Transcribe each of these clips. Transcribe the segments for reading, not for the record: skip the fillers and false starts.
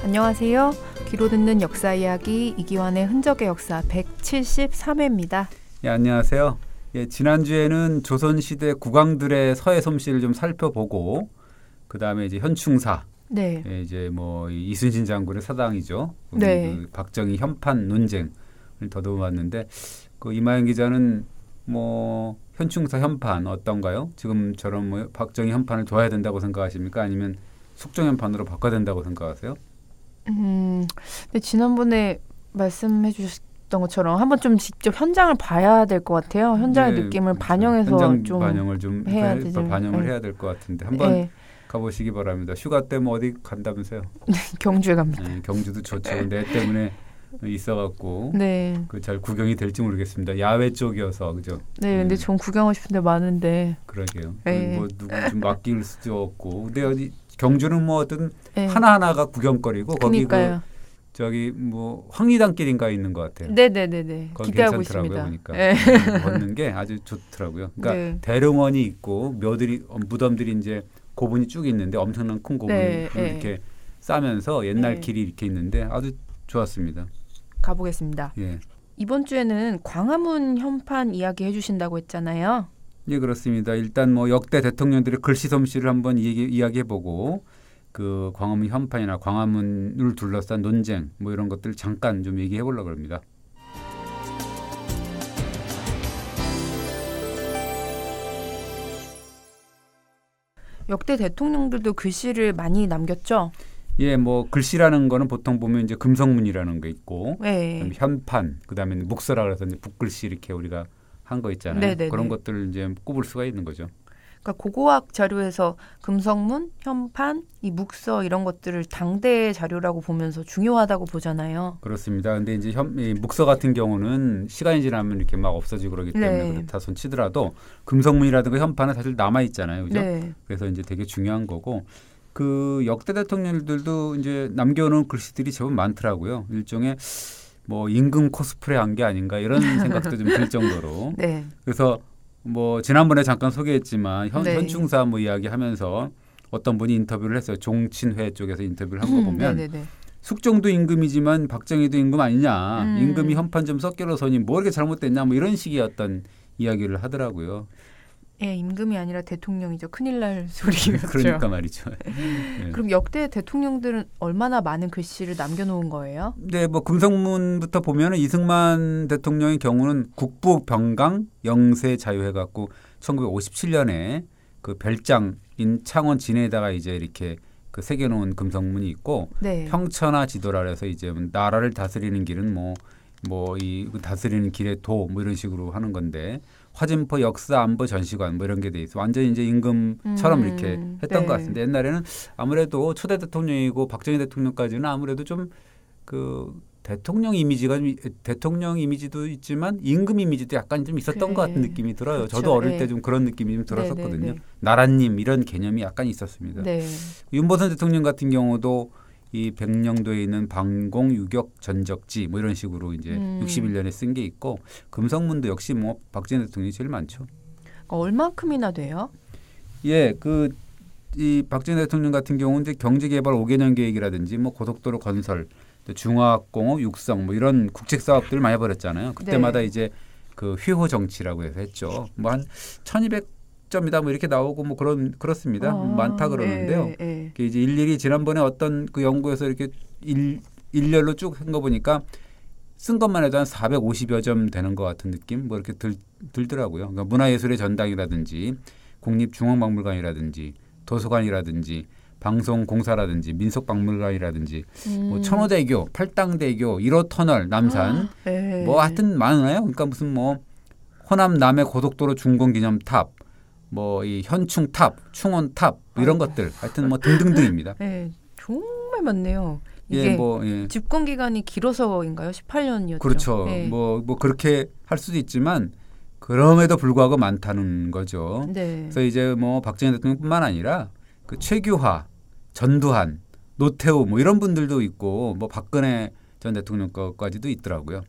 안녕하세요. 귀로 듣는 역사 이야기 이기환의 흔적의 역사 173회입니다. 예, 안녕하세요. 예, 지난주에는 조선시대 국왕들의 서해 솜씨를 좀 살펴보고 그 다음에 이제 현충사, 네. 예, 이제 뭐 이순신 장군의 사당이죠. 네. 그 박정희 현판 논쟁을 더듬어봤는데 그 이마영 기자는 뭐 현충사 현판 어떤가요? 지금처럼 뭐 박정희 현판을 둬야 된다고 생각하십니까? 아니면 숙종 현판으로 바꿔야 된다고 생각하세요? 근데 지난번에 말씀해 주셨던 것처럼 한번 좀 직접 현장을 봐야 될 것 같아요. 현장의 네, 느낌을 그렇죠. 반영해서 현장 좀 반영을 좀 해야 반영을 네. 해야 될 것 같은데 한번 네. 가보시기 바랍니다. 휴가 때 뭐 어디 간다면서요? 경주에 갑니다. 네, 경주도 좋죠. 근데 애 때문에 있어갖고 네. 그 잘 구경이 될지 모르겠습니다. 야외 쪽이어서 그죠? 네, 근데 전 구경하고 싶은 데 많은데. 그러게요. 네. 뭐 누구 좀 맡길 수도 없고. 근데 어디 경주는 뭐 어떤 네. 하나하나가 구경거리고 거기 그러니까요. 저기 뭐 황리단길인가 있는 것 같아요. 네네네네. 거기 기대하고 괜찮더라고요, 있습니다. 보니까. 네. 걷는 게 아주 좋더라고요. 그러니까 네. 대릉원이 있고 무덤들이 이제 고분이 쭉 있는데 엄청난 큰 고분을 네, 네. 이렇게 싸면서 옛날 네. 길이 이렇게 있는데 아주 좋았습니다. 가보겠습니다. 예. 이번 주에는 광화문 현판 이야기 해주신다고 했잖아요. 예, 그렇습니다. 일단 뭐 역대 대통령들의 글씨 솜씨를 한번 이야기해보고 그 광화문 현판이나 광화문을 둘러싼 논쟁 뭐 이런 것들 잠깐 좀 얘기해보려고 합니다. 역대 대통령들도 글씨를 많이 남겼죠? 예, 뭐 글씨라는 거는 보통 보면 이제 금성문이라는 게 있고 네. 그다음에 현판, 그다음에 묵서라 그래서 이제 붓글씨 이렇게 우리가 한 거 있잖아요. 네네네. 그런 것들을 이제 꼽을 수가 있는 거죠. 그러니까 고고학 자료에서 금성문, 현판, 이 묵서 이런 것들을 당대 자료라고 보면서 중요하다고 보잖아요. 그렇습니다. 근데 이제 이 묵서 같은 경우는 시간이 지나면 이렇게 막 없어지고 그러기 때문에 네. 그렇다 손 치더라도 금성문이라든가 현판은 사실 남아 있잖아요. 그죠? 네. 그래서 이제 되게 중요한 거고 그 역대 대통령들도 이제 남겨놓은 글씨들이 제법 많더라고요. 일종의 뭐 임금 코스프레 한 게 아닌가 이런 생각도 좀 들 정도로. 네. 그래서 뭐 지난번에 잠깐 소개했지만 네. 현충사 뭐 이야기하면서 어떤 분이 인터뷰를 했어요. 종친회 쪽에서 인터뷰를 한 거 보면 네네네. 숙종도 임금이지만 박정희도 임금 아니냐. 임금이 현판 좀 섞여서니 뭐 이렇게 잘못됐냐. 뭐 이런 식의 어떤 이야기를 하더라고요. 예, 임금이 아니라 대통령이죠. 큰일 날 소리였죠. 그러니까 말이죠. 네. 그럼 역대 대통령들은 얼마나 많은 글씨를 남겨놓은 거예요? 네, 뭐 금성문부터 보면은 이승만 대통령의 경우는 국부 병강 영세 자유해 갖고 1957년에 그 별장인 창원 진해에다가 이제 이렇게 그 새겨놓은 금성문이 있고 네. 평천하 지도라 해서 이제 나라를 다스리는 길은 뭐 이 다스리는 길의 도 뭐 이런 식으로 하는 건데 화진포 역사 안보 전시관 뭐 이런 게 돼 있어. 완전 이제 임금처럼 이렇게 했던 네. 것 같은데 옛날에는 아무래도 초대 대통령이고 박정희 대통령까지는 아무래도 좀 그 대통령 이미지도 있지만 임금 이미지도 약간 좀 있었던 것 같은 느낌이 들어요. 그렇죠. 저도 어릴 네. 때 좀 그런 느낌이 좀 들었었거든요. 네, 네, 네. 나라님 이런 개념이 약간 있었습니다. 네. 윤보선 대통령 같은 경우도 이 백령도에 있는 방공 유격 전적지 뭐 이런 식으로 이제 61년에 쓴 게 있고 금성문도 역시 뭐 박정희 대통령이 제일 많죠. 그러니까 얼마큼이나 돼요? 예, 이 박정희 대통령 같은 경우는 이제 경제개발 5개년 계획이라든지 뭐 고속도로 건설, 중화공업 육성 뭐 이런 국책 사업들을 많이 벌였잖아요. 그때마다 네. 이제 그 휘호 정치라고 해서 했죠. 뭐 한 1200점이다 뭐 이렇게 나오고 뭐 그렇습니다. 많다 그러는데요. 네. 이제 일일이 지난번에 어떤 그 연구에서 이렇게 일렬로 쭉 한 거 보니까 쓴 것만 해도 한 450여 점 되는 것 같은 느낌 뭐 이렇게 들더라고요. 그러니까 문화예술의 전당이라든지 국립중앙박물관이라든지 도서관이라든지 방송공사라든지 민속박물관이라든지 뭐 천호대교, 팔당대교, 1호 터널, 남산 네. 뭐 하여튼 많아요. 그러니까 무슨 뭐 호남 남해 고속도로 준공기념탑 뭐 이 현충탑, 충원탑 이런 것들 하여튼 뭐 등등등입니다. 네, 정말 많네요. 이게 집권 기간이 길어서인가요? 18년이었죠. 그렇죠. 네. 뭐 그렇게 할 수도 있지만 그럼에도 불구하고 많다는 거죠. 네. 그래서 이제 뭐 박정희 대통령뿐만 아니라 그 최규하, 전두환, 노태우 뭐 이런 분들도 있고 뭐 박근혜 전 대통령 거까지도 있더라고요.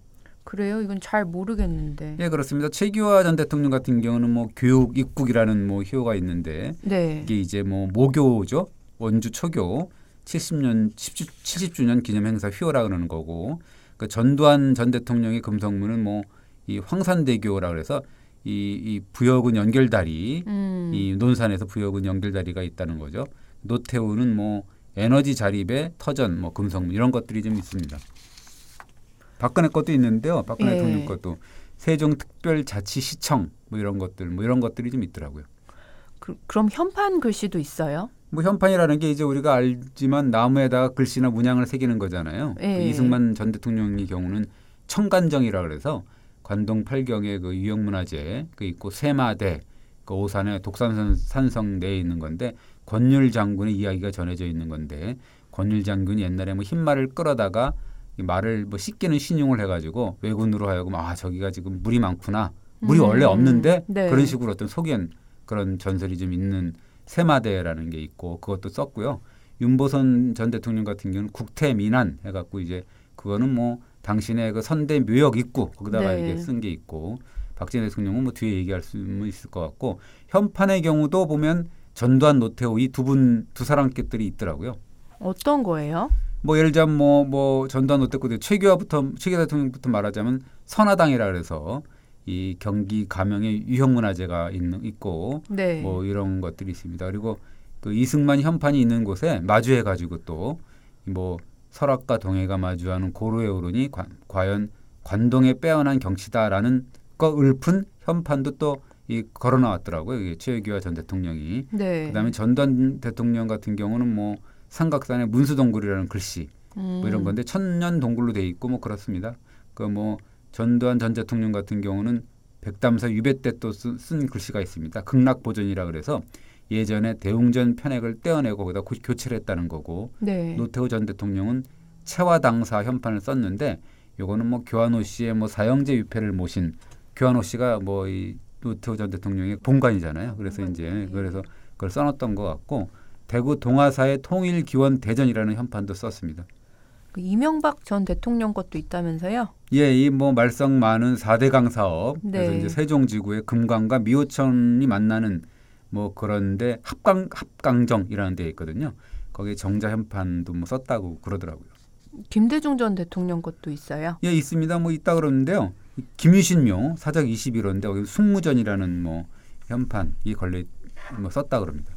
그래요? 이건 잘 모르겠는데. 예, 그렇습니다. 최규하 전 대통령 같은 경우는 뭐 교육 입국이라는 뭐 희호가 있는데 네. 이게 이제 뭐 모교죠. 원주 초교. 70주년 기념 행사 휘호라 그러는 거고 그 전두환 전 대통령의 금성문은 뭐 이 황산대교라 그래서 이 부여군 연결다리 이 논산에서 부여군 연결다리가 있다는 거죠. 노태우는 뭐 에너지 자립의 터전 뭐 금성문 이런 것들이 좀 있습니다. 박근혜 것도 있는데요. 박근혜 대통령 것도 세종특별자치시청 뭐 이런 것들이 좀 있더라고요. 그럼 현판 글씨도 있어요? 뭐 현판이라는 게 이제 우리가 알지만 나무에다가 글씨나 문양을 새기는 거잖아요. 그 이승만 전 대통령의 경우는 청간정이라 그래서 관동 8경의 그 유형문화재 그 있고 세마대 그 오산의 독산산성 내에 있는 건데 권율 장군의 이야기가 전해져 있는 건데 권율 장군이 옛날에 뭐 흰말을 끌어다가 이 말을 뭐 씻기는 신용을 해가지고 왜군으로 하여금 저기가 지금 물이 많구나 물이 원래 없는데 네. 그런 식으로 어떤 속연 그런 전설이 좀 있는 세마대라는 게 있고 그것도 썼고요. 윤보선 전 대통령 같은 경우는 국태민안 해갖고 이제 그거는 뭐 당신의 그 선대 묘역 있고 거기다가 이렇게 쓴 게 있고 박정희 대통령은 뭐 뒤에 얘기할 수 있을 것 같고 현판의 경우도 보면 전두환 노태우 이 두 사람께들이 있더라고요. 어떤 거예요? 뭐 예를 들자면 뭐 전두환 노태우 최규 대통령부터 말하자면 선화당이라 그래서 이 경기 가명의 유형문화재가 있고 네. 뭐 이런 것들이 있습니다. 그리고 그 이승만 현판이 있는 곳에 마주해 가지고 또 뭐 설악과 동해가 마주하는 고루의 오르니 과연 관동에 빼어난 경치다라는 거 읊은 현판도 또 이 걸어 나왔더라고요. 이게 최규하 전 대통령이. 네. 그다음에 전두환 대통령 같은 경우는 뭐 삼각산의 문수동굴이라는 글씨 뭐 이런 건데 천년 동굴로 돼 있고 뭐 그렇습니다. 그 뭐 전두환 전 대통령 같은 경우는 백담사 유배 때 또 쓴 글씨가 있습니다. 극락보존이라 그래서 예전에 대웅전 편액을 떼어내고 거기다 교체를 했다는 거고 네. 노태우 전 대통령은 채화당사 현판을 썼는데 요거는 뭐 교환호 씨의 뭐 사형제 유패를 모신 교환호 씨가 뭐 이 노태우 전 대통령의 본관이잖아요. 그래서 이제 그래서 그걸 써놨던 것 같고 대구 동아사의 통일기원 대전이라는 현판도 썼습니다. 그 이명박 전 대통령 것도 있다면서요? 예, 이 뭐 말썽 많은 4대강 사업. 네. 그래서 이제 세종지구의 금강과 미호천이 만나는 뭐 그런데 합강정이라는 데 있거든요. 거기에 정자 현판도 뭐 썼다고 그러더라고요. 김대중 전 대통령 것도 있어요? 예, 있습니다. 뭐 있다 그러는데요. 김유신묘 사적 21호인데 거기 숙무전이라는 뭐 현판이 걸려 뭐 썼다 그럽니다.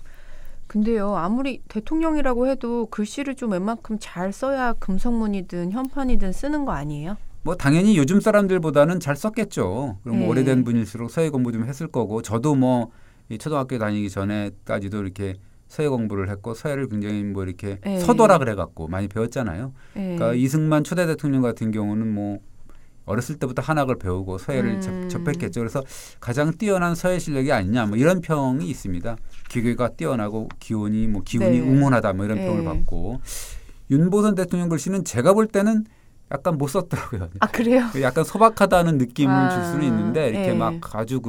근데요, 아무리 대통령이라고 해도 글씨를 좀 웬만큼 잘 써야 금성문이든 현판이든 쓰는 거 아니에요? 뭐 당연히 요즘 사람들보다는 잘 썼겠죠. 그럼 뭐 오래된 분일수록 서예 공부 좀 했을 거고 저도 뭐 이 초등학교 다니기 전에까지도 이렇게 서예 공부를 했고 서예를 굉장히 뭐 이렇게 서도라 그래갖고 많이 배웠잖아요. 그러니까 이승만 초대 대통령 같은 경우는 뭐 어렸을 때부터 한학을 배우고 서예를 접했겠죠. 그래서 가장 뛰어난 서예 실력이 아니냐 뭐 이런 평이 있습니다. 기계가 뛰어나고 기운이 응원하다 뭐 이런 평을 받고 윤보선 대통령 글씨는 제가 볼 때는 약간 못 썼더라고요. 아 그래요? 약간 소박하다는 느낌을 줄 수는 있는데 이렇게 막 아주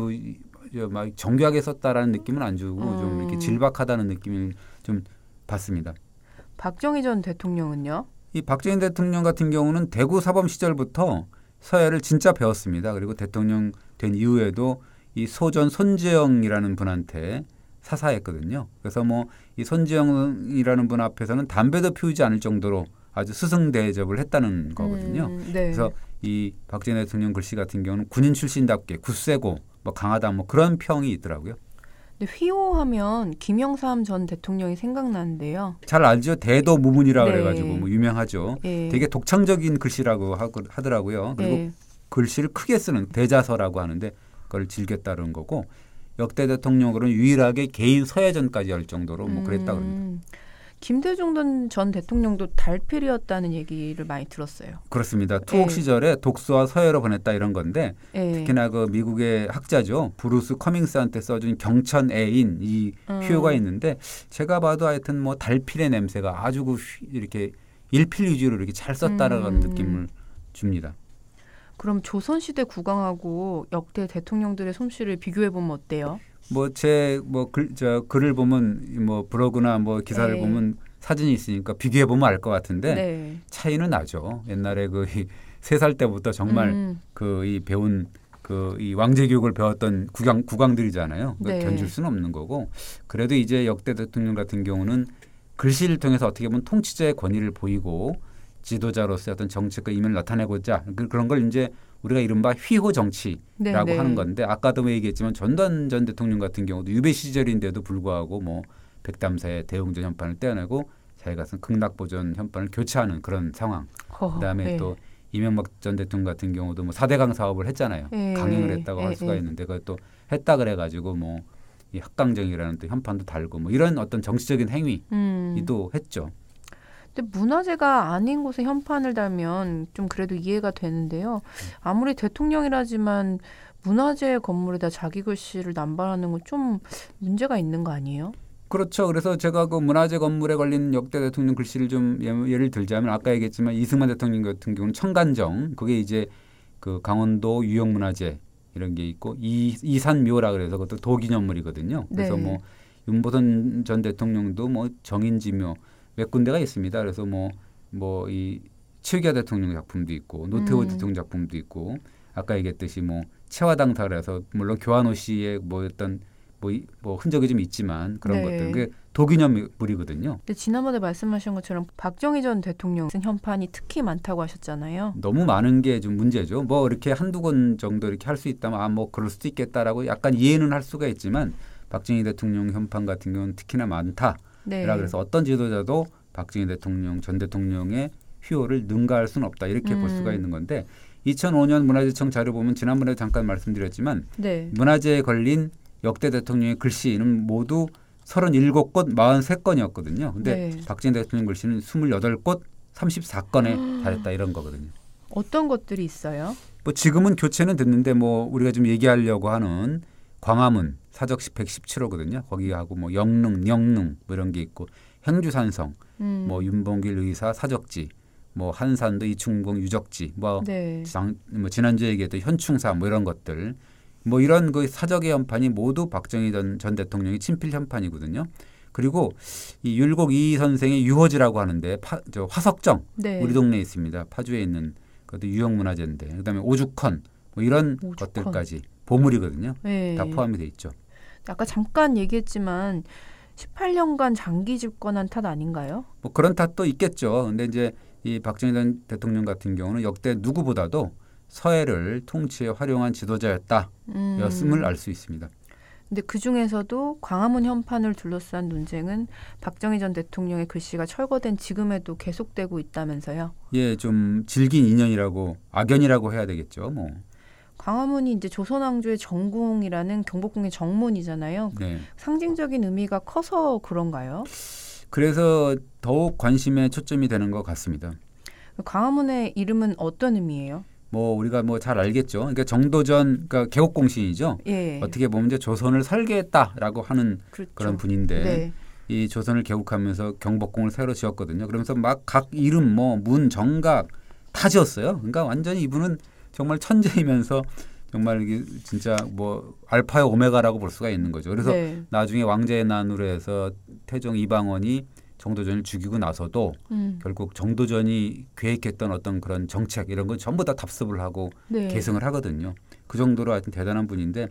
막 정교하게 썼다라는 느낌은 안 주고 좀 이렇게 질박하다는 느낌을 좀 받습니다. 박정희 전 대통령은요? 이 박정희 대통령 같은 경우는 대구 사범 시절부터 서예를 진짜 배웠습니다. 그리고 대통령 된 이후에도 이 소전 손재영이라는 분한테 사사했거든요. 그래서 뭐 이 손재영이라는 분 앞에서는 담배도 피우지 않을 정도로 아주 스승 대접을 했다는 거거든요. 네. 그래서 이 박정희 대통령 글씨 같은 경우는 군인 출신답게 굳세고 뭐 강하다 뭐 그런 평이 있더라고요. 근데 휘호하면 김영삼 전 대통령이 생각나는데요. 잘 알죠. 대도무문이라 그래가지고 뭐 유명하죠. 네. 되게 독창적인 글씨라고 하더라고요. 그리고 글씨를 크게 쓰는 대자서라고 하는데 그걸 즐겼다는 거고 역대 대통령으로는 유일하게 개인 서예전까지 할 정도로 뭐 그랬다 그럽니다. 김대중 전 대통령도 달필이었다는 얘기를 많이 들었어요. 그렇습니다. 투옥 시절에 독서와 서예로 보냈다 이런 건데 특히나 그 미국의 학자죠. 브루스 커밍스한테 써준 경천애인 이 표가 있는데 제가 봐도 하여튼 뭐 달필의 냄새가 아주 이렇게 일필 위주로 이렇게 잘 썼다라는 느낌을 줍니다. 그럼 조선시대 국왕하고 역대 대통령들의 솜씨를 비교해 보면 어때요? 뭐 제 글을 보면 뭐 블로그나 뭐 기사를 보면 사진이 있으니까 비교해 보면 알 것 같은데 차이는 나죠. 옛날에 그 3살 때부터 정말 그 이 배운 그 이 왕제 교육을 배웠던 국왕들이잖아요. 견줄 수는 없는 거고 그래도 이제 역대 대통령 같은 경우는 글씨를 통해서 어떻게 보면 통치자의 권위를 보이고 지도자로서의 어떤 정책과 이면을 나타내고자 그런 걸 이제 우리가 이른바 휘호 정치라고 네네. 하는 건데 아까도 얘기했지만 전두환 전 대통령 같은 경우도 유배 시절인데도 불구하고 뭐 백담사의 대웅전 현판을 떼어내고 자기가 쓴 극락보전 현판을 교체하는 그런 상황. 그다음에 네. 또 이명박 전 대통령 같은 경우도 뭐 4대강 사업을 했잖아요. 네. 강행을 했다고 할 수가 있는데 그걸 또 했다 그래가지고 뭐 이 합강정이라는 또 현판도 달고 뭐 이런 어떤 정치적인 행위도 했죠. 근데 문화재가 아닌 곳에 현판을 달면 좀 그래도 이해가 되는데요. 아무리 대통령이라지만 문화재 건물에다 자기 글씨를 남발하는 건 좀 문제가 있는 거 아니에요? 그렇죠. 그래서 제가 그 문화재 건물에 걸린 역대 대통령 글씨를 좀 예를 들자면 아까 얘기했지만 이승만 대통령 같은 경우는 청간정 그게 이제 그 강원도 유형문화재 이런 게 있고 이산묘라 그래서 그것도 도기념물이거든요. 그래서 네. 뭐 윤보선 전 대통령도 뭐 정인지묘 몇 군데가 있습니다. 그래서 뭐 이 최규하 대통령 작품도 있고 노태우 대통령 작품도 있고 아까 얘기했듯이 뭐 채화당사라서 물론 교환호 씨의 뭐 어떤 뭐 흔적이 좀 있지만 그런 네. 것들 그게 도기념물이거든요. 근데 지난번에 말씀하신 것처럼 박정희 전 대통령 쓴 현판이 특히 많다고 하셨잖아요. 너무 많은 게 좀 문제죠. 뭐 이렇게 한두 권 정도 이렇게 할 수 있다면 뭐 그럴 수도 있겠다라고 약간 이해는 할 수가 있지만 박정희 대통령 현판 같은 경우는 특히나 많다. 네. 그래서 어떤 지도자도 박정희 대통령 전 대통령의 휘호를 능가할 수는 없다. 이렇게 볼 수가 있는 건데 2005년 문화재청 자료 보면 지난번에 잠깐 말씀드렸지만 네. 문화재에 걸린 역대 대통령의 글씨는 모두 37곳 43건이었거든요. 근데 네. 박정희 대통령 글씨는 28곳 34건에 달했다 이런 거거든요. 어떤 것들이 있어요? 뭐 지금은 교체는 됐는데 뭐 우리가 좀 얘기하려고 하는 광화문 사적시 117호거든요. 거기하고 뭐 영릉 뭐 이런 게 있고 행주산성 뭐 윤봉길 의사 사적지 뭐 한산도 이충봉 유적지 뭐 네. 지난주에 얘기했던 현충사 뭐 이런 것들 뭐 이런 그 사적의 현판이 모두 박정희 전 대통령의 친필 현판이거든요. 그리고 이 율곡 이 선생의 유호지라고 하는데 저 화석정 네. 우리 동네에 있습니다. 파주에 있는 그것도 유형문화재인데 그다음에 오죽헌 뭐 이런 오죽헌. 것들까지 보물이거든요. 네. 다 포함이 돼 있죠. 아까 잠깐 얘기했지만 18년간 장기 집권한 탓 아닌가요? 뭐 그런 탓도 있겠죠. 근데 이제 이 박정희 전 대통령 같은 경우는 역대 누구보다도 서해를 통치에 활용한 지도자였다였음을 알 수 있습니다. 근데 그 중에서도 광화문 현판을 둘러싼 논쟁은 박정희 전 대통령의 글씨가 철거된 지금에도 계속되고 있다면서요? 예, 좀 질긴 인연이라고 악연이라고 해야 되겠죠. 뭐. 광화문이 이제 조선왕조의 정궁이라는 경복궁의 정문이잖아요. 네. 상징적인 의미가 커서 그런가요? 그래서 더욱 관심에 초점이 되는 것 같습니다. 광화문의 이름은 어떤 의미예요? 뭐 우리가 뭐 잘 알겠죠. 그러니까 정도전 그러니까 개국공신이죠. 예. 어떻게 보면 이제 조선을 설계했다라고 하는 그렇죠. 그런 분인데 네. 이 조선을 개국하면서 경복궁을 새로 지었거든요. 그러면서 막 각 이름 뭐 문 정각 다 지었어요. 그러니까 완전히 이분은 정말 천재이면서 정말 이게 진짜 뭐 알파의 오메가라고 볼 수가 있는 거죠. 그래서 네. 나중에 왕제의 난으로 해서 태종 이방원이 정도전을 죽이고 나서도 결국 정도전이 계획했던 어떤 그런 정책 이런 건 전부 다 답습을 하고 네. 계승을 하거든요. 그 정도로 하여튼 대단한 분인데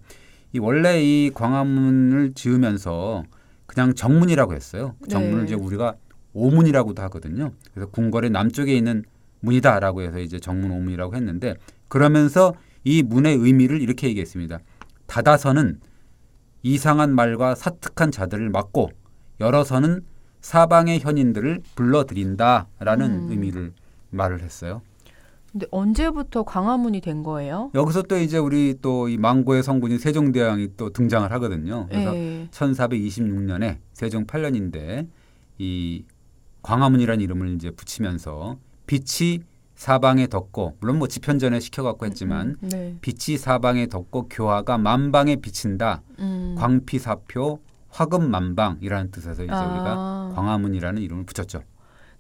이 원래 이 광화문을 지으면서 그냥 정문이라고 했어요. 그 정문을 네. 이제 우리가 오문이라고도 하거든요. 그래서 궁궐의 남쪽에 있는 문이다라고 해서 이제 정문 오문이라고 했는데 그러면서 이 문의 의미를 이렇게 얘기했습니다. 닫아서는 이상한 말과 사특한 자들을 막고 열어서는 사방의 현인들을 불러들인다라는 의미를 말을 했어요. 근데 언제부터 광화문이 된 거예요? 여기서 또 이제 우리 또 이 망고의 성군인 세종대왕이 또 등장을 하거든요. 그래서 네. 1426년에 세종 8년인데 이 광화문이라는 이름을 이제 붙이면서 빛이 사방에 덮고 물론 뭐 지편전에 시켜갖고 했지만 네. 빛이 사방에 덮고 교화가 만방에 비친다. 광피사표 화금만방이라는 뜻에서 이제 우리가 광화문이라는 이름을 붙였죠.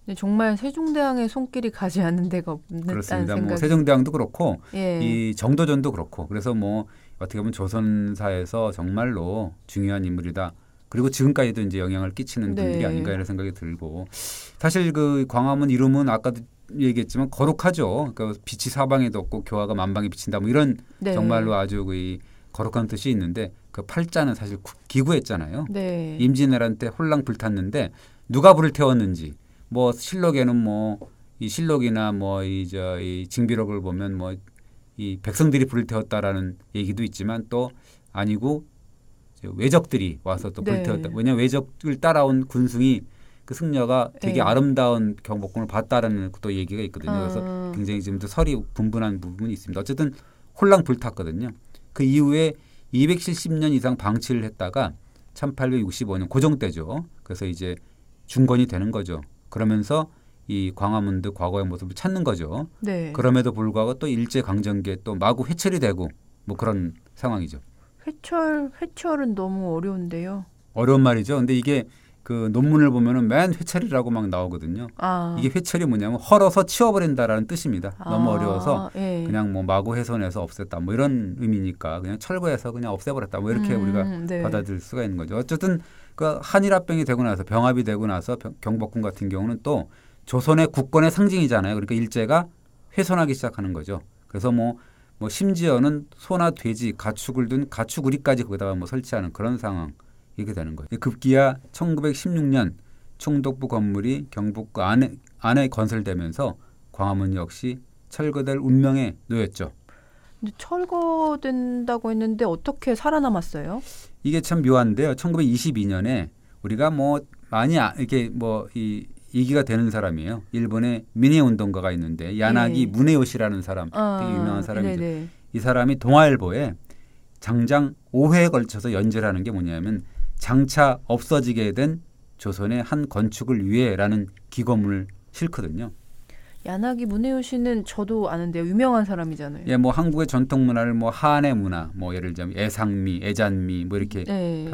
근데 정말 세종대왕의 손길이 가지 않는 데가 없는 그렇습니다. 생각이. 뭐 세종대왕도 그렇고 예. 이 정도전도 그렇고 그래서 뭐 어떻게 보면 조선사에서 정말로 중요한 인물이다. 그리고 지금까지도 이제 영향을 끼치는 분들이 네. 아닌가 이런 생각이 들고 사실 그 광화문 이름은 아까도 얘기했지만 거룩하죠. 그러니까 빛이 사방에 덮고 교화가 만방에 비친다. 뭐 이런 네. 정말로 아주 그 거룩한 뜻이 있는데 그 팔자는 사실 기구했잖아요. 네. 임진왜란 때 홀랑 불탔는데 누가 불을 태웠는지 뭐 실록에는 뭐 이 실록이나 뭐 이 징비록을 보면 뭐 이 백성들이 불을 태웠다라는 얘기도 있지만 또 아니고 외적들이 와서 또 불을 네. 태웠다. 왜냐하면 외적을 따라온 군승이 그 승려가 되게 네. 아름다운 경복궁을 봤다라는 또 얘기가 있거든요. 그래서 굉장히 지금도 설이 분분한 부분이 있습니다. 어쨌든 홀랑 불탔거든요. 그 이후에 270년 이상 방치를 했다가 1865년 고종 때죠. 그래서 이제 중건이 되는 거죠. 그러면서 이 광화문도 과거의 모습을 찾는 거죠. 네. 그럼에도 불구하고 또 일제 강점기에 또 마구 회철이 되고 뭐 그런 상황이죠. 회철은 너무 어려운데요. 어려운 말이죠. 근데 이게 그 논문을 보면은 맨 회철이라고 막 나오거든요. 아. 이게 회철이 뭐냐면 헐어서 치워버린다라는 뜻입니다. 너무 어려워서 예. 그냥 뭐 마구 훼손해서 없앴다 뭐 이런 의미니까 그냥 철거해서 그냥 없애버렸다 뭐 이렇게 우리가 네. 받아들일 수가 있는 거죠. 어쨌든 그 한일합병이 되고 나서 병합이 되고 나서 경복궁 같은 경우는 또 조선의 국권의 상징이잖아요. 그러니까 일제가 훼손하기 시작하는 거죠. 그래서 뭐 심지어는 소나 돼지, 가축을 둔 가축우리까지 거기다가 뭐 설치하는 그런 상황 이렇게 되는 거죠. 급기야 1916년 총독부 건물이 경복궁 안에 건설되면서 광화문 역시 철거될 운명에 놓였죠. 근데 철거된다고 했는데 어떻게 살아남았어요? 이게 참 묘한데요. 1922년에 우리가 뭐 많이 이렇게 뭐 이 얘기가 되는 사람이에요. 일본의 민해 운동가가 있는데 야나기 무네요시라는 사람 되게 유명한 사람이죠. 네네. 이 사람이 동아일보에 장장 5회에 걸쳐서 연재를 하는 게 뭐냐면 장차 없어지게 된 조선의 한 건축을 위해라는 기고문을 싣거든요. 야나기 무네요시는 저도 아는데요. 유명한 사람이잖아요. 예, 뭐 한국의 전통 문화를 뭐 한의 문화, 뭐 예를 들자면 애상미, 애잔미 뭐 이렇게 네.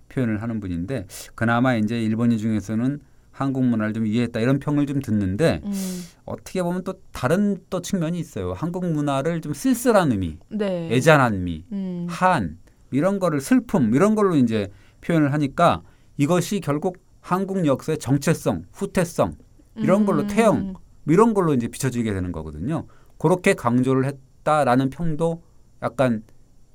표현을 하는 분인데 그나마 이제 일본인 중에서는 한국 문화를 좀 이해했다 이런 평을 좀 듣는데 어떻게 보면 또 다른 또 측면이 있어요. 한국 문화를 좀 쓸쓸한 의미, 네. 애잔한 미, 한 이런 거를 슬픔 이런 걸로 이제 표현을 하니까 이것이 결국 한국 역사의 정체성, 후퇴성 이런 걸로 태형 이런 걸로 이제 비춰지게 되는 거거든요. 그렇게 강조를 했다라는 평도 약간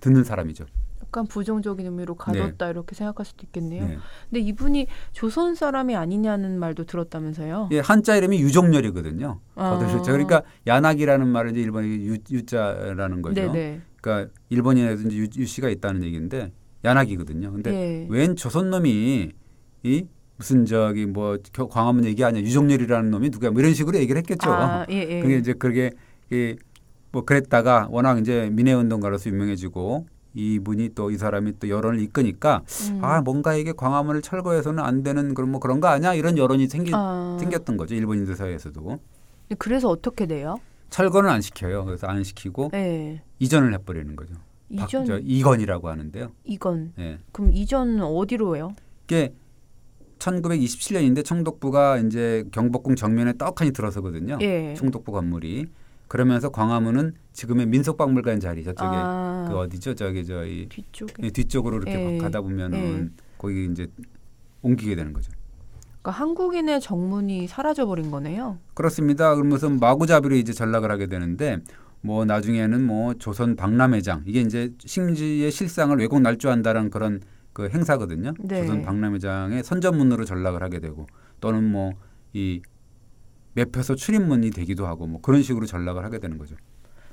듣는 사람이죠. 약간 부정적인 의미로 가뒀다 이렇게 생각할 수도 있겠네요. 네. 근데 이분이 조선 사람이 아니냐는 말도 들었다면서요? 예, 한자 이름이 유종렬이거든요. 그러니까 야나기라는 말은 이제 일본의 유자라는 거죠. 네네. 그러니까 일본인에도 이제 유씨가 있다는 얘기인데 야나기거든요. 근데 웬 조선 놈이 이 무슨 저기 뭐 광화문 얘기 아니야 유종렬이라는 놈이 누구야? 뭐 이런 식으로 얘기를 했겠죠. 그게 이제 그게 뭐 그랬다가 워낙 이제 민해운동가로서 유명해지고 이분이 또 이 사람이 또 여론을 이끄니까 뭔가 이게 광화문을 철거해서는 안 되는 그런 뭐 그런 거 아니야? 이런 여론이 생겼던 거죠. 일본인들 사이에서도. 그래서 어떻게 돼요? 철거는 안 시켜요. 그래서 안 시키고 이전을 해버리는 거죠. 이건이라고 하는데요. 이건. 네. 그럼 이전은 어디로 해요? 이게 1927년인데 총독부가 이제 경복궁 정면에 떡하니 들어서거든요. 총독부 건물이. 그러면서 광화문은 지금의 민속박물관 자리 저쪽에 그 어디죠? 저희 뒤쪽으로 이렇게 가다 보면은 거기 이제 옮기게 되는 거죠. 그러니까 한국인의 정문이 사라져 버린 거네요. 그렇습니다. 그러면서 마구잡이로 이제 전락을 하게 되는데 뭐 나중에는 뭐 조선 박람회장 이게 이제 식민지의 실상을 왜곡 날조한다는 그런 그 행사거든요. 조선 박람회장의 선전문으로 전락을 하게 되고 또는 뭐 이 매표소 출입문이 되기도 하고 뭐 그런 식으로 전락을 하게 되는 거죠.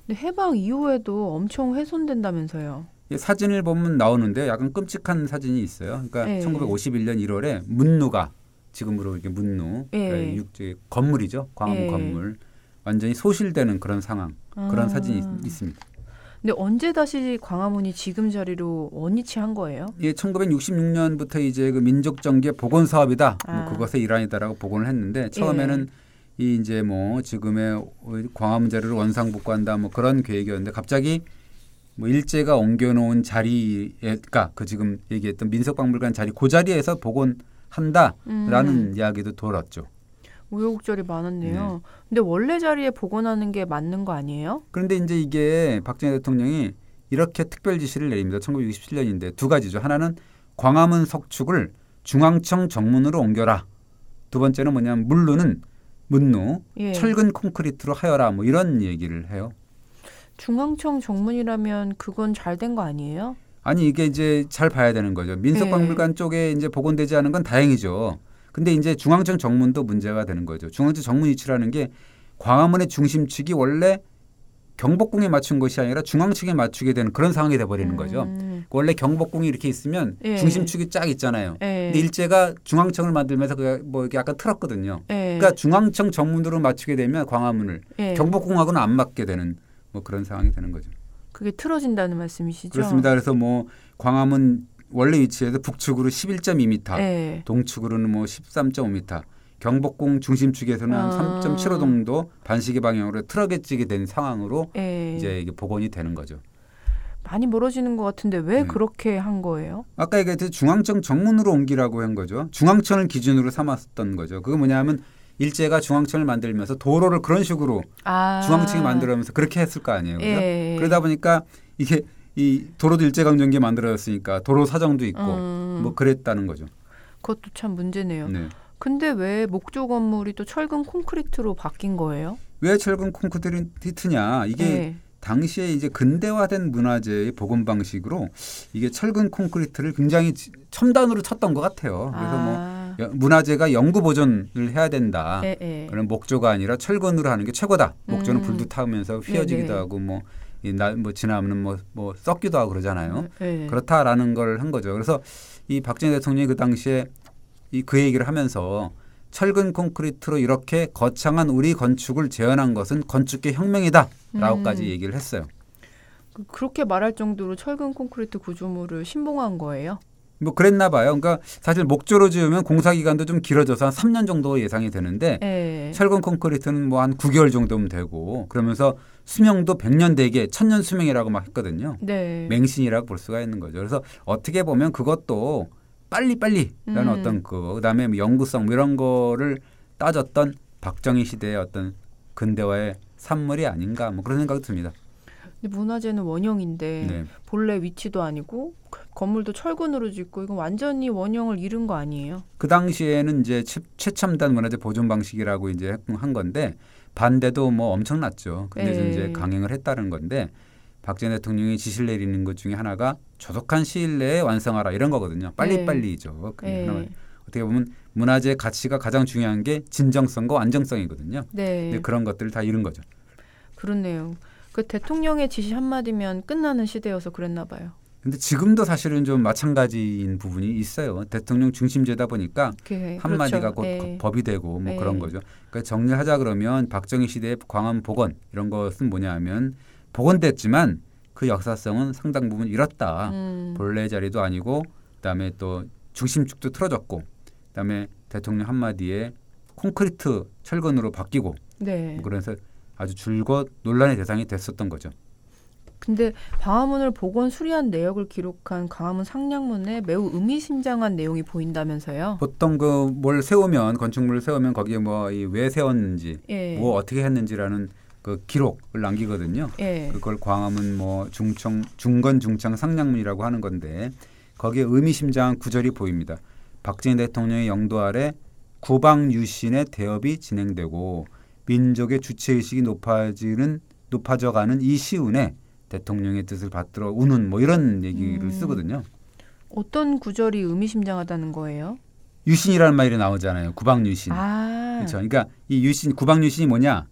근데 해방 이후에도 엄청 훼손된다면서요. 사진을 보면 나오는데 약간 끔찍한 사진이 있어요. 그러니까 1951년 1월에 문루가 지금으로 이렇게 문루 그러니까 건물이죠. 광화문 건물 완전히 소실되는 그런 상황 그런 사진이 있습니다. 근데 언제 다시 광화문이 지금 자리로 원위치한 거예요? 1966년부터 이제 그 민족 정계 복원 사업이다. 뭐 그것의 일환이다라고 복원을 했는데 처음에는 이 이제 뭐 지금의 광화문 자리를 원상복구한다 뭐 그런 계획이었는데 갑자기 뭐 일제가 옮겨놓은 자리가 그 지금 얘기했던 민속박물관 자리 그 자리에서 복원한다라는 이야기도 돌았죠. 우여곡절이 많았네요. 근데 원래 자리에 복원하는 게 맞는 거 아니에요? 그런데 이제 이게 박정희 대통령이 이렇게 특별 지시를 내립니다. 1967년인데 두 가지죠. 하나는 광화문 석축을 중앙청 정문으로 옮겨라. 두 번째는 뭐냐면 문루 철근 콘크리트로 하여라. 뭐 이런 얘기를 해요. 중앙청 정문이라면 그건 잘 된 거 아니에요? 아니 이게 이제 잘 봐야 되는 거죠. 민속박물관 쪽에 이제 복원되지 않은 건 다행이죠. 근데 이제 중앙청 정문도 문제가 되는 거죠. 중앙청 정문 위치라는 게 광화문의 중심축이 원래 경복궁에 맞춘 것이 아니라 중앙측에 맞추게 되는 그런 상황이 돼버리는 거죠. 원래 경복궁이 이렇게 있으면 예. 중심축이 쫙 있잖아요. 예. 근데 일제가 중앙청을 만들면서 뭐 이렇게 약간 틀었거든요. 예. 그러니까 중앙청 정문으로 맞추게 되면 광화문을 예. 경복궁하고는 안 맞게 되는 뭐 그런 상황이 되는 거죠. 그게 틀어진다는 말씀이시죠? 그렇습니다. 그래서 뭐 광화문 원래 위치에서 북측으로 11.2m, 예. 동측으로는 뭐 13.5m, 경복궁 중심축에서는 한 3.75 정도 반시계 방향으로 틀어지게 된 상황으로 예. 이제 이게 복원이 되는 거죠. 많이 멀어지는 것 같은데 왜 그렇게 한 거예요? 아까 얘기했듯이 중앙청 정문으로 옮기라고 한 거죠. 중앙청을 기준으로 삼았던 거죠. 그게 뭐냐면 일제가 중앙청을 만들면서 도로를 그런 식으로 중앙청이 만들면서 그렇게 했을 거 아니에요. 그죠? 예. 그러다 보니까 이게 이 도로도 일제강점기에 만들어졌으니까 도로 사정도 있고 뭐 그랬다는 거죠. 그것도 참 문제네요. 네. 근데 왜 목조 건물이 또 철근 콘크리트로 바뀐 거예요? 왜 철근 콘크리트냐? 이게 예. 당시에 이제 근대화된 문화재의 복원 방식으로 이게 철근 콘크리트를 굉장히 첨단으로 쳤던 것 같아요. 그래서 뭐 문화재가 영구 보존을 해야 된다. 예. 그런 목조가 아니라 철근으로 하는 게 최고다. 목조는 불도 타면서 휘어지기도 네네. 하고 뭐 지나면 뭐 썩기도 하고 그러잖아요. 예. 그렇다라는 걸 한 거죠. 그래서 이 박정희 대통령이 그 당시에 그 얘기를 하면서 철근 콘크리트로 이렇게 거창한 우리 건축을 재현한 것은 건축계 혁명이다라고까지 얘기를 했어요. 그렇게 말할 정도로 철근 콘크리트 구조물을 신봉한 거예요? 뭐 그랬나 봐요. 그러니까 사실 목조로 지으면 공사 기간도 좀 길어져서 한 3년 정도 예상이 되는데 예. 철근 콘크리트는 뭐 한 9개월 정도면 되고 그러면서 수명도 100년 대계 1000년 수명이라고 막 했거든요. 네. 맹신이라고 볼 수가 있는 거죠. 그래서 어떻게 보면 그것도 빨리라는 어떤 그다음에 뭐 영구성 뭐 이런 거를 따졌던 박정희 시대의 어떤 근대화의 산물이 아닌가 뭐 그런 생각이 듭니다. 근데 문화재는 원형인데 네. 본래 위치도 아니고 건물도 철근으로 짓고 이건 완전히 원형을 잃은 거 아니에요? 그 당시에는 이제 최첨단 문화재 보존 방식이라고 이제 한 건데 반대도 뭐 엄청났죠. 근데 네. 이제 강행을 했다는 건데 박정희 대통령이 지시를 내리는 것 중에 하나가 조속한 시일 내에 완성하라 이런 거거든요. 빨리죠. 네. 어떻게 보면 문화재 가치가 가장 중요한 게 진정성과 완전성이거든요. 네. 근데 그런 것들을 다 잃은 거죠. 그렇네요. 그 대통령의 지시 한마디면 끝나는 시대여서 그랬나 봐요. 근데 지금도 사실은 좀 마찬가지인 부분이 있어요. 대통령 중심제다 보니까 한마디가 그렇죠. 곧 네. 법이 되고 뭐 네. 그런 거죠. 그러니까 정리하자 그러면 박정희 시대의 광화문 복원 이런 것은 뭐냐 하면 복원됐지만 그 역사성은 상당 부분 잃었다. 본래 자리도 아니고 그다음에 또 중심축도 틀어졌고 그다음에 대통령 한마디에 콘크리트 철근으로 바뀌고 네. 뭐 그래서 아주 줄곧 논란의 대상이 됐었던 거죠. 근데 광화문을 복원 수리한 내역을 기록한 광화문 상량문에 매우 의미심장한 내용이 보인다면서요? 보통 그 뭘 세우면 건축물을 세우면 거기에 뭐 왜 세웠는지 예. 뭐 어떻게 했는지라는 그 기록을 남기거든요. 예. 그걸 광화문 뭐 중건 중창 상량문이라고 하는 건데 거기에 의미심장한 구절이 보입니다. 박정희 대통령의 영도 아래 국방 유신의 대업이 진행되고 민족의 주체의식이 높아져가는 이 시운에 대통령의 뜻을 받들어 우는 뭐 이런 얘기를 쓰거든요. 어떤 구절이 의미심장하다는 거예요? 유신이라는 말이 나오잖아요. 국방 유신. 그렇죠. 그러니까 이 유신 국방 유신이 뭐냐?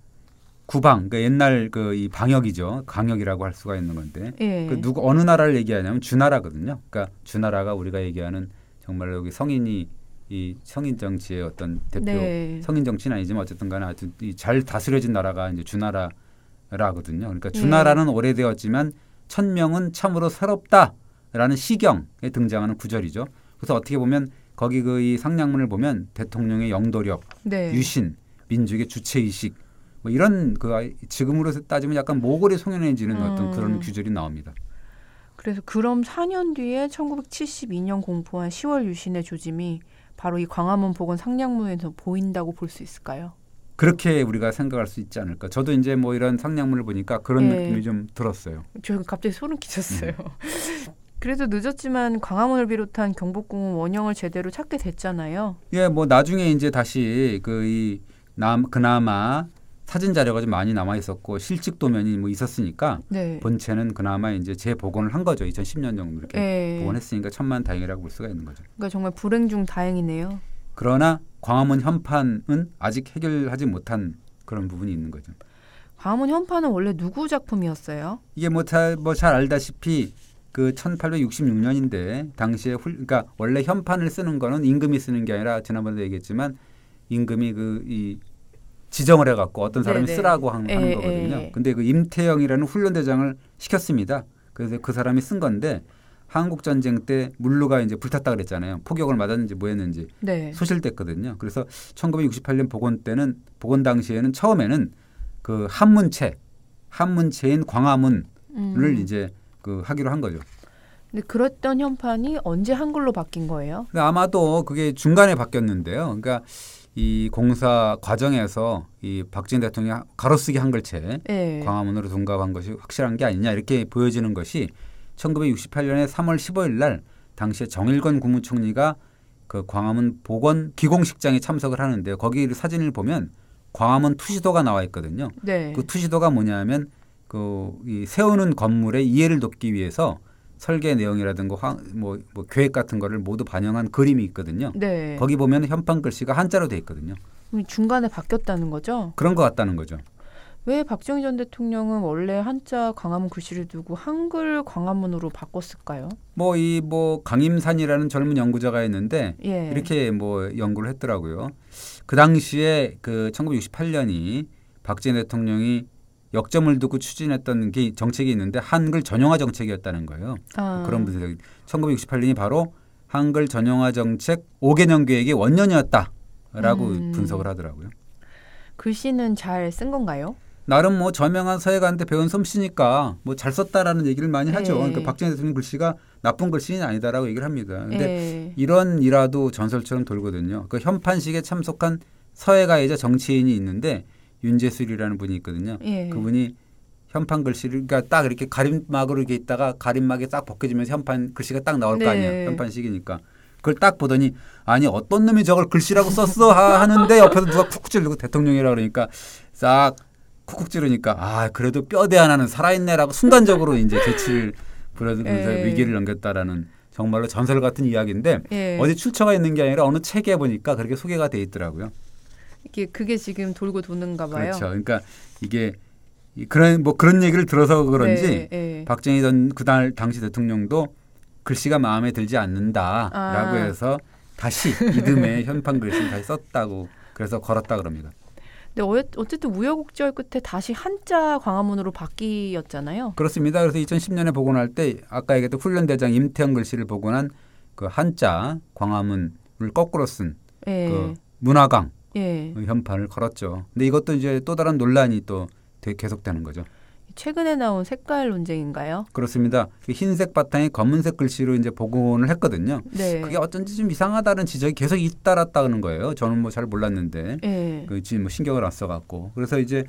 국방, 그러니까 옛날 그 이 방역이죠. 강역이라고 할 수가 있는 건데 예. 그 누구 어느 나라를 얘기하냐면 주나라거든요. 그러니까 주나라가 우리가 얘기하는 정말 여기 성인이 이 성인 정치의 어떤 대표 네. 성인 정치는 아니지만 어쨌든간에 아주 잘 다스려진 나라가 이제 주나라거든요. 그러니까 주나라는 오래되었지만 천명은 참으로 새롭다라는 시경에 등장하는 구절이죠. 그래서 어떻게 보면 거기 그 이 상량문을 보면 대통령의 영도력, 네. 유신, 민족의 주체의식 뭐 이런 그 지금으로 따지면 약간 모골이 송연해지는 어떤 그런 구절이 나옵니다. 그래서 그럼 4년 뒤에 1972년 공포한 10월 유신의 조짐이 바로 이 광화문 복원 상량문에서 보인다고 볼 수 있을까요? 그렇게 우리가 생각할 수 있지 않을까. 저도 이제 뭐 이런 상량문을 보니까 그런 느낌이 좀 들었어요. 저 갑자기 소름 끼쳤어요. 그래도 늦었지만 광화문을 비롯한 경복궁은 원형을 제대로 찾게 됐잖아요. 예, 뭐 나중에 이제 다시 그나마 사진 자료가 좀 많이 남아 있었고 실직 도면이 뭐 있었으니까 네. 본체는 그나마 이제 재복원을 한 거죠. 2010년 정도 이렇게 네. 복원했으니까 천만다행이라고 볼 수가 있는 거죠. 그러니까 정말 불행 중 다행이네요. 그러나 광화문 현판은 아직 해결하지 못한 그런 부분이 있는 거죠. 광화문 현판은 원래 누구 작품이었어요? 이게 잘 알다시피 그 1866년인데 당시에 그러니까 원래 현판을 쓰는 거는 임금이 쓰는 게 아니라 지난번에도 얘기했지만 임금이 이 지정을 해갖고 어떤 사람이 네네. 쓰라고 하는 거거든요. 근데 그 임태영이라는 훈련대장을 시켰습니다. 그래서 그 사람이 쓴 건데 한국 전쟁 때 물루가 이제 불탔다 그랬잖아요. 포격을 맞았는지 뭐했는지 네. 소실됐거든요. 그래서 1968년 복원 당시에는 처음에는 그 한문체인 광화문을 이제 그 하기로 한 거죠. 근데 그랬던 현판이 언제 한글로 바뀐 거예요? 아마도 그게 중간에 바뀌었는데요. 그러니까 이 공사 과정에서 이 박정희 대통령이 가로쓰기 한글체 네. 광화문으로 둔갑한 것이 확실한 게 아니냐 이렇게 보여지는 것이 1968년에 3월 15일 날 당시에 정일권 국무총리가 그 광화문 복원 기공식장에 참석을 하는데요. 거기 사진을 보면 광화문 투시도가 나와 있거든요. 네. 그 투시도가 뭐냐면 이 세우는 건물의 이해를 돕기 위해서 설계 내용이라든가 뭐 계획 같은 거를 모두 반영한 그림이 있거든요. 네. 거기 보면 현판 글씨가 한자로 돼 있거든요. 중간에 바뀌었다는 거죠? 그런 것 같다는 거죠. 왜 박정희 전 대통령은 원래 한자 광화문 글씨를 두고 한글 광화문으로 바꿨을까요? 강임산이라는 젊은 연구자가 있는데 예. 이렇게 연구를 했더라고요. 그 당시에 그 1968년이 박정희 대통령이 역점을 두고 추진했던 게 정책이 있는데 한글 전용화 정책이었다는 거예요. 그런 분석이 1968년이 바로 한글 전용화 정책 5개년 계획의 원년이었다라고 분석을 하더라고요. 글씨는 잘 쓴 건가요? 나름 저명한 서예가한테 배운 솜씨니까 잘 썼다라는 얘기를 많이 하죠. 예. 그러니까 박정희 대통령 글씨가 나쁜 글씨는 아니다라고 얘기를 합니다. 그런데 예. 이런 일화도 전설처럼 돌거든요. 그 현판식에 참석한 서예가이자 정치인이 있는데 윤재술이라는 분이 있거든요. 예. 그분이 현판 글씨를 그러니까 딱 이렇게 가림막으로 이렇게 있다가 가림막이 딱 벗겨지면서 현판 글씨가 딱 나올 거 아니에요. 현판식이니까. 그걸 딱 보더니 아니 어떤 놈이 저걸 글씨라고 썼어 하는데 옆에서 누가 쿡쿡 찌르고 대통령이라고 그러니까 싹 쿡쿡 찌르니까 그래도 뼈대 하나는 살아있네라고 순간적으로 이제 재치를 부려주면서 위기를 넘겼다라는 정말로 전설 같은 이야기인데 어디 출처가 있는 게 아니라 어느 책에 보니까 그렇게 소개가 돼 있더라고요. 그게 지금 돌고 도는가 봐요. 그렇죠. 그러니까 이게 그런 얘기를 들어서 그런지 박정희 전 당시 대통령도 글씨가 마음에 들지 않는다라고 해서 다시 이듬해 현판 글씨를 다시 썼다고 그래서 걸었다 그럽니다. 근데 어쨌든 우여곡절 끝에 다시 한자 광화문으로 바뀌었잖아요. 그렇습니다. 그래서 2010년에 복원할 때 아까 얘기했던 훈련대장 임태영 글씨를 복원한 그 한자 광화문을 거꾸로 쓴 그 문화강 현판을 걸었죠. 근데 이것도 이제 또 다른 논란이 또 계속되는 거죠. 최근에 나온 색깔 논쟁인가요? 그렇습니다. 흰색 바탕에 검은색 글씨로 이제 복원을 했거든요. 네. 그게 어쩐지 좀 이상하다는 지적이 계속 잇따랐다는 거예요. 저는 잘 몰랐는데 지금 신경을 안 써갖고 그래서 이제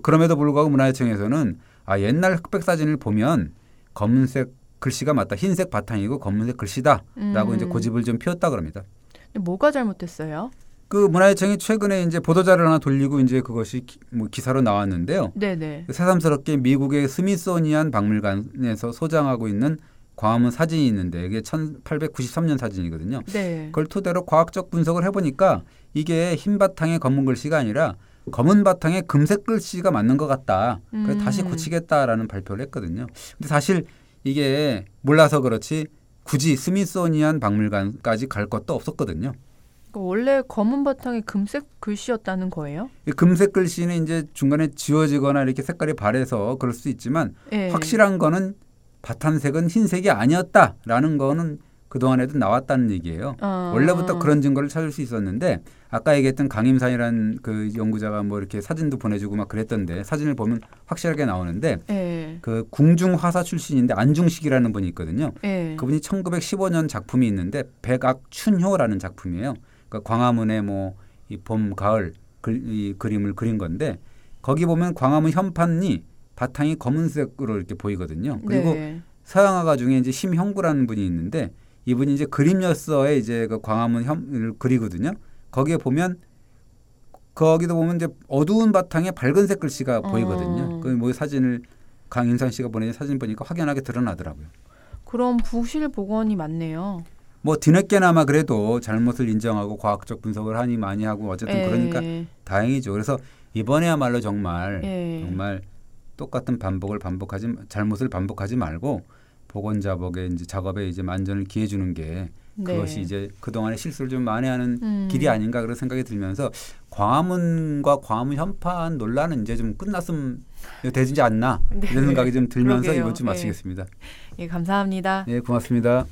그럼에도 불구하고 문화재청에서는 옛날 흑백 사진을 보면 검은색 글씨가 맞다. 흰색 바탕이고 검은색 글씨다라고 이제 고집을 좀 피웠다 그럽니다. 뭐가 잘못됐어요? 그 문화재청이 최근에 이제 보도자료를 하나 돌리고 이제 그것이 기사로 나왔는데요. 네네. 새삼스럽게 미국의 스미소니안 박물관에서 소장하고 있는 광화문 사진이 있는데 이게 1893년 사진이거든요. 네. 그걸 토대로 과학적 분석을 해보니까 이게 흰 바탕의 검은 글씨가 아니라 검은 바탕에 금색 글씨가 맞는 것 같다. 그래서 다시 고치겠다라는 발표를 했거든요. 근데 사실 이게 몰라서 그렇지 굳이 스미소니안 박물관까지 갈 것도 없었거든요. 원래 검은 바탕에 금색 글씨였다는 거예요? 금색 글씨는 이제 중간에 지워지거나 이렇게 색깔이 바래서 그럴 수 있지만 확실한 거는 바탕색은 흰색이 아니었다라는 거는 그동안에도 나왔다는 얘기예요. 원래부터 그런 증거를 찾을 수 있었는데 아까 얘기했던 강임산이라는 그 연구자가 이렇게 사진도 보내주고 막 그랬던데 사진을 보면 확실하게 나오는데 그 궁중화사 출신인데 안중식이라는 분이 있거든요. 그분이 1915년 작품이 있는데 백악춘효라는 작품이에요. 그러니까 광화문에 이 봄, 가을 이 그림을 그린 건데 거기 보면 광화문 현판이 바탕이 검은색으로 이렇게 보이거든요. 그리고 서양화가 중에 이제 심형구라는 분이 있는데 이분이 이제 그림여서에 이제 그 광화문 현을 그리거든요. 거기에 보면 거기도 보면 이제 어두운 바탕에 밝은색 글씨가 보이거든요. 그 사진을 강인선 씨가 보내준 사진 보니까 확연하게 드러나더라고요. 그럼 부실 복원이 맞네요. 뭐 뒤늦게나마 그래도 잘못을 인정하고 과학적 분석을 하니 많이 하고 어쨌든 그러니까 다행이죠. 그래서 이번에야말로 정말 똑같은 잘못을 반복하지 말고 보건자복의 이제 작업에 이제 만전을 기해 주는 게 그것이 이제 그동안의 실수를 좀 만회하는 길이 아닌가 그런 생각이 들면서 광화문과 광화문 현판 논란은 이제 좀 끝났으면 되지 않나 이런 생각이 좀 들면서 이번 주 마치겠습니다. 감사합니다. 고맙습니다.